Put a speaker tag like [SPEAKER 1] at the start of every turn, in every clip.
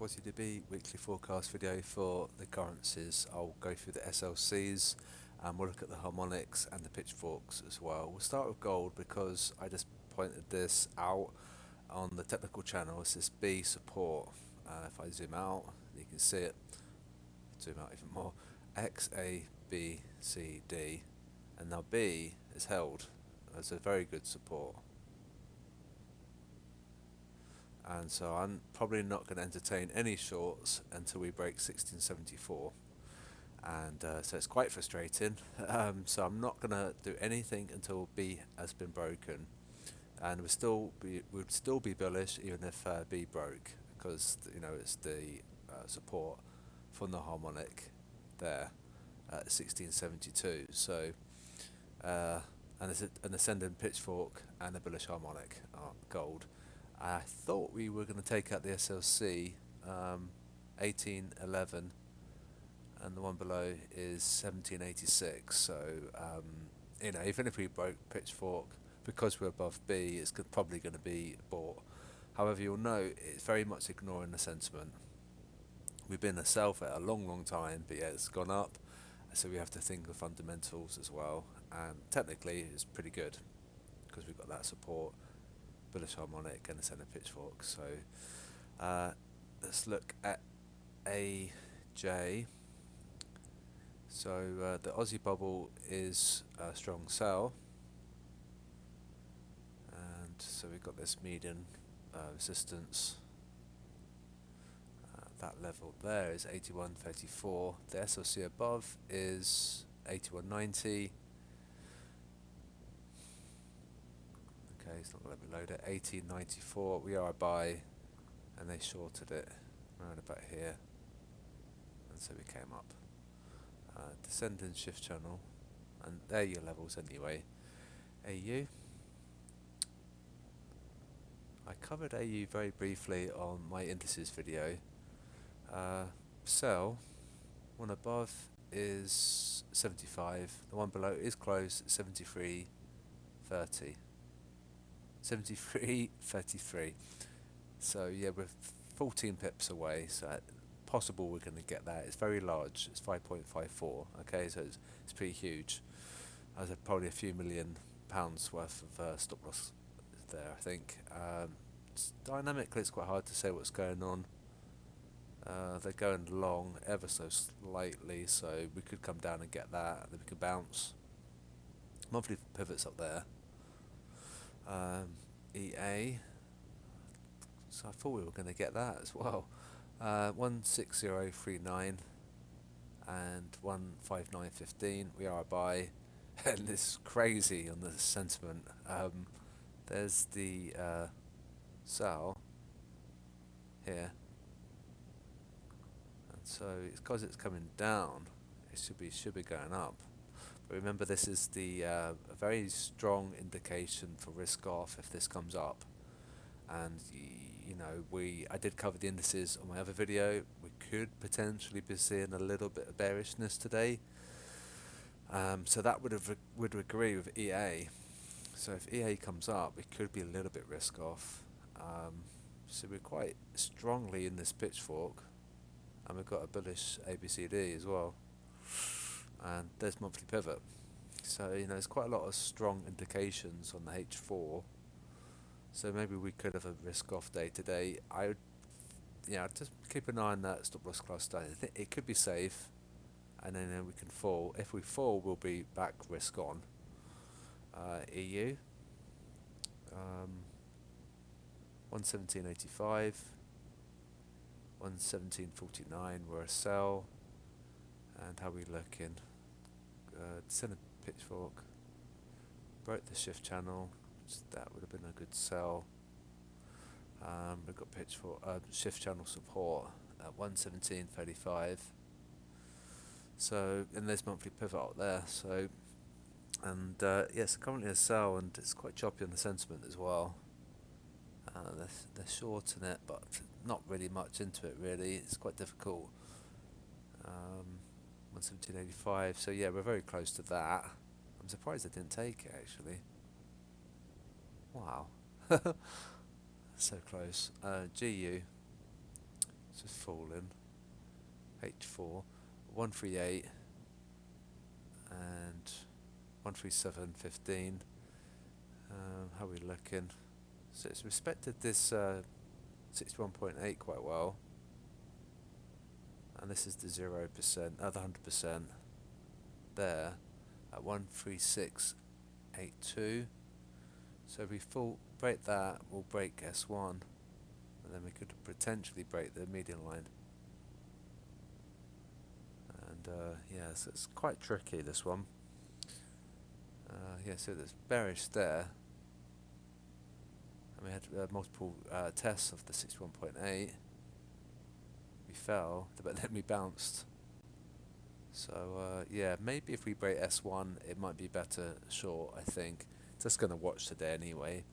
[SPEAKER 1] Quasidb weekly forecast video for the currencies. I'll go through the SLCs and we'll look at the harmonics and the pitchforks as well. We'll start with gold because I just pointed this out on the technical channel. It's this B support. If I zoom out, you can see it. Zoom out even more. X, A, B, C, D, and now B is held as a very good support. And so I'm probably not going to entertain any shorts until we break 1674, and so it's quite frustrating. So I'm not going to do anything until B has been broken, and we'd still be bullish even if B broke, because it's the support from the harmonic there at 1672. So and it's an ascending pitchfork and a bullish harmonic gold. I thought we were going to take out the SLC 1811, and the one below is 1786. So even if we broke pitchfork, because we're above B, it's probably going to be bought. However, you'll know it's very much ignoring the sentiment. We've been a sell for a long time, but yeah, it's gone up. So we have to think of fundamentals as well. And technically, it's pretty good because we've got that support, bullish harmonic, and a center pitchfork. So let's look at AJ. So the Aussie bubble is a strong sell, and so we've got this median resistance. That level there is 81.34. The SLC above is 81.90. Okay, it's not going to let me load it. 18.94. We are a buy, and they shorted it around about here, and so we came up. Descending shift channel, and they're your levels anyway. AU. I covered AU very briefly on my indices video. Sell, one above is 75, the one below is close, 73.30. 73.33. So yeah, we're 14 pips away, so possible we're going to get that. It's very large, it's 5.54. Okay, so it's pretty huge. There's probably a few £1,000,000 worth of stop loss there, I think. Dynamically, it's quite hard to say what's going on. They're going long ever so slightly, so we could come down and get that, and then we could bounce. Monthly pivots up there. EA, so I thought we were going to get that as well. 16039 and 15915. We are a buy, and it's crazy on the sentiment. There's the sell here. So it's because it's coming down, it should be going up. But remember, this is the a very strong indication for risk off if this comes up. And I did cover the indices on my other video. We could potentially be seeing a little bit of bearishness today. So that would agree with EA. So if EA comes up, it could be a little bit risk off. So we're quite strongly in this pitchfork. And we've got a bullish ABCD as well, and there's monthly pivot. So there's quite a lot of strong indications on the H4. So maybe we could have a risk off day today. I would, just keep an eye on that stop loss class today. I think it could be safe, and then we can fall. If we fall, we'll be back risk on. EU, 117.85. 117.49 we're a sell, and how we looking? Descending pitchfork, broke the shift channel, that would have been a good sell. We've got pitchfork shift channel support at 117.35. So and there's monthly pivot up there. So yes, currently a sell, and it's quite choppy on the sentiment as well. They're shorting it, but not really much into it really. It's quite difficult. 117.85. So yeah, we're very close to that. I'm surprised I didn't take it actually. Wow, so close. GU. So falling. H4, 138 and 137.15. How are we looking? So it's respected this 61.8 quite well, and this is the 0%, the 100% there at 136.82. So if we break that, we'll break S1, and then we could potentially break the median line. And yeah, so it's quite tricky, this one. Yeah, so there's bearish there, and we had multiple tests of the 61.8. We fell, but then we bounced. So yeah, maybe if we break S1, it might be better short, I think. Just going to watch today anyway.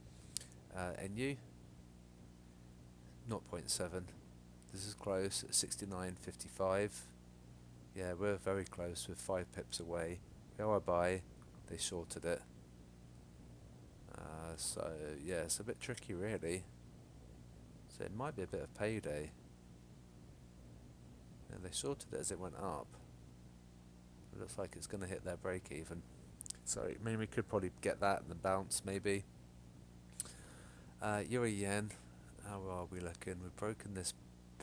[SPEAKER 1] NU 0.7. This is close at 69.55. Yeah, we're very close with 5 pips away. We are a buy. They shorted it. So yeah, it's a bit tricky really. So it might be a bit of payday. And they shorted it as it went up. It looks like it's going to hit their break even. So I mean, we could probably get that and then bounce maybe. Euro yen, how are we looking? We've broken this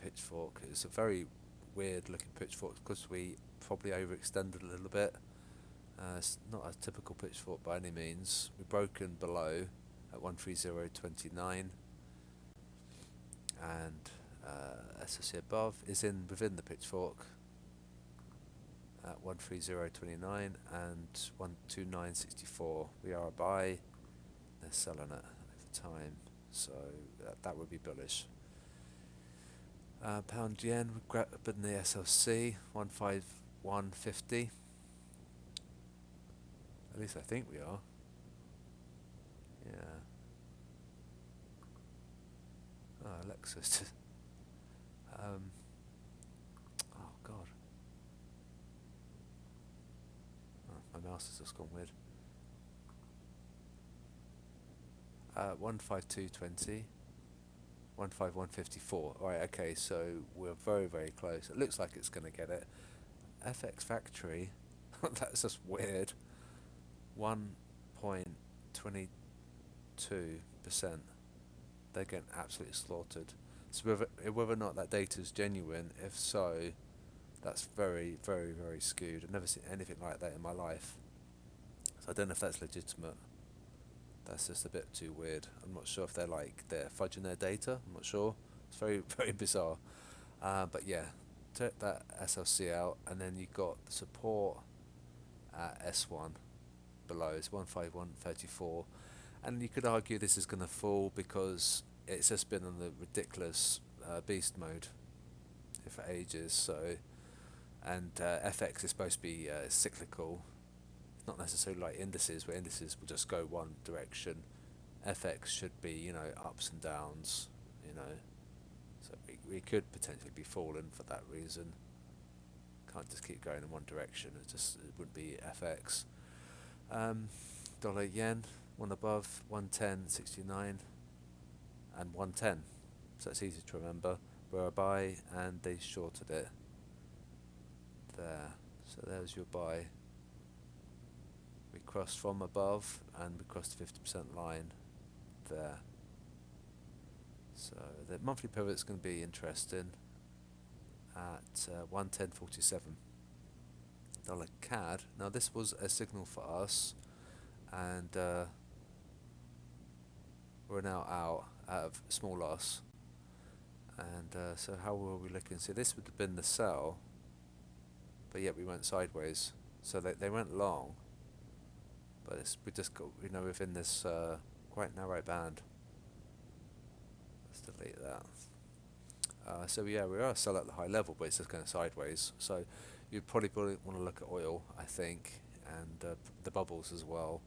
[SPEAKER 1] pitchfork. It's a very weird looking pitchfork because we probably overextended a little bit. It's not a typical pitchfork by any means. We've broken below at 130.29, and SLC above is within the pitchfork at 130.29 and 129.64. We are a buy. They're selling it over time, so that would be bullish. Pound yen, we're grabbing the SLC 151.50. At least I think we are. Yeah. Oh, Alexis. Oh God. Oh, my mouse has just gone weird. 152.20. 151.54. Alright, okay, so we're very, very close. It looks like it's going to get it. FX Factory, that's just weird. 1.22%. They're getting absolutely slaughtered. So whether or not that data is genuine, if so, that's very, very, very skewed. I've never seen anything like that in my life. So I don't know if that's legitimate. That's just a bit too weird. I'm not sure if they're fudging their data. I'm not sure. It's very, very bizarre. But yeah, take that SLC out, and then you got the support at S1 below. It's 151.34, and you could argue this is going to fall because it's just been on the ridiculous beast mode for ages. So, and FX is supposed to be cyclical. Not necessarily like indices, where indices will just go one direction. FX should be, ups and downs, So we could potentially be falling for that reason. Can't just keep going in one direction. It wouldn't be FX. Dollar yen, one above 110.69 and 110. So it's easy to remember. We're a buy and they shorted it. There. So there's your buy. We crossed from above and we crossed the 50% line there. So the monthly pivot's going to be interesting at 110.47. Dollar CAD. Now this was a signal for us, and we're now out of small loss. And so how were we looking? So this would have been the sell, but yet we went sideways. So they went long. But we just got, within this quite narrow band. Let's delete that. So yeah, we are still at the high level, but it's just going sideways. So you probably want to look at oil, I think, and the bubbles as well.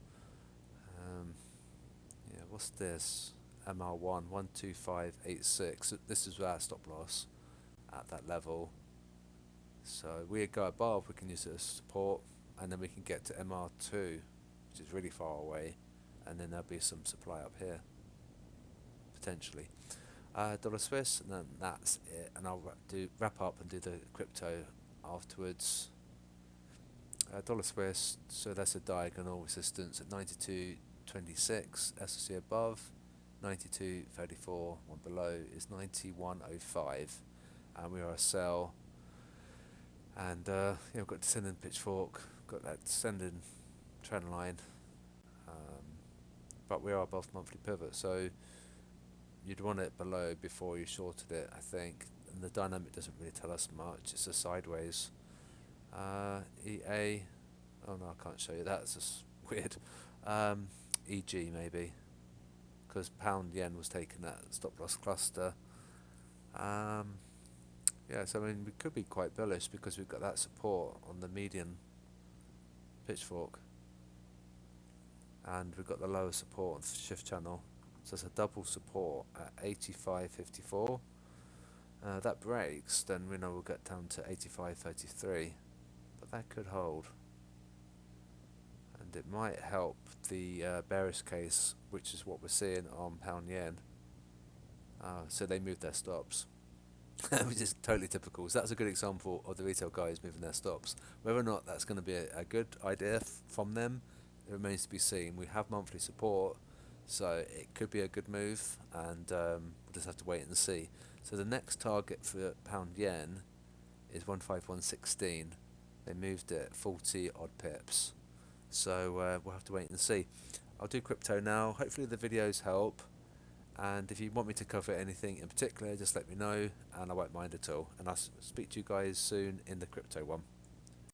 [SPEAKER 1] Yeah, what's this? MR1 125.86. This is our stop loss at that level. So we go above, we can use it as support, and then we can get to MR2. Which is really far away, and then there'll be some supply up here, potentially. Dollar Swiss, and then that's it. And I'll wrap up and do the crypto afterwards. Dollar Swiss, so that's a diagonal resistance at 92.26, SLC above, 92.34, one below is 91.05, and we are a sell. And we've got descending pitchfork, got that descending trend line, but we are above monthly pivot, so you'd want it below before you shorted it, I think. And the dynamic doesn't really tell us much. It's a sideways. EA. Oh no, I can't show you that. It's just weird. EG maybe, because pound yen was taking that stop loss cluster. Yeah, so I mean we could be quite bullish because we've got that support on the median pitchfork, and we've got the lower support on the shift channel. So it's a double support at 85.54. That breaks, then we know we'll get down to 85.33, but that could hold, and it might help the bearish case, which is what we're seeing on pound yen. So they moved their stops, which is totally typical. So that's a good example of the retail guys moving their stops. Whether or not that's going to be a good idea from them, it remains to be seen. We have monthly support, so it could be a good move, and we'll just have to wait and see. So the next target for pound yen is 151.16. They moved it 40 odd pips, so we'll have to wait and see. I'll do crypto now. Hopefully the videos help, and if you want me to cover anything in particular, just let me know, and I won't mind at all. And I'll speak to you guys soon in the crypto one.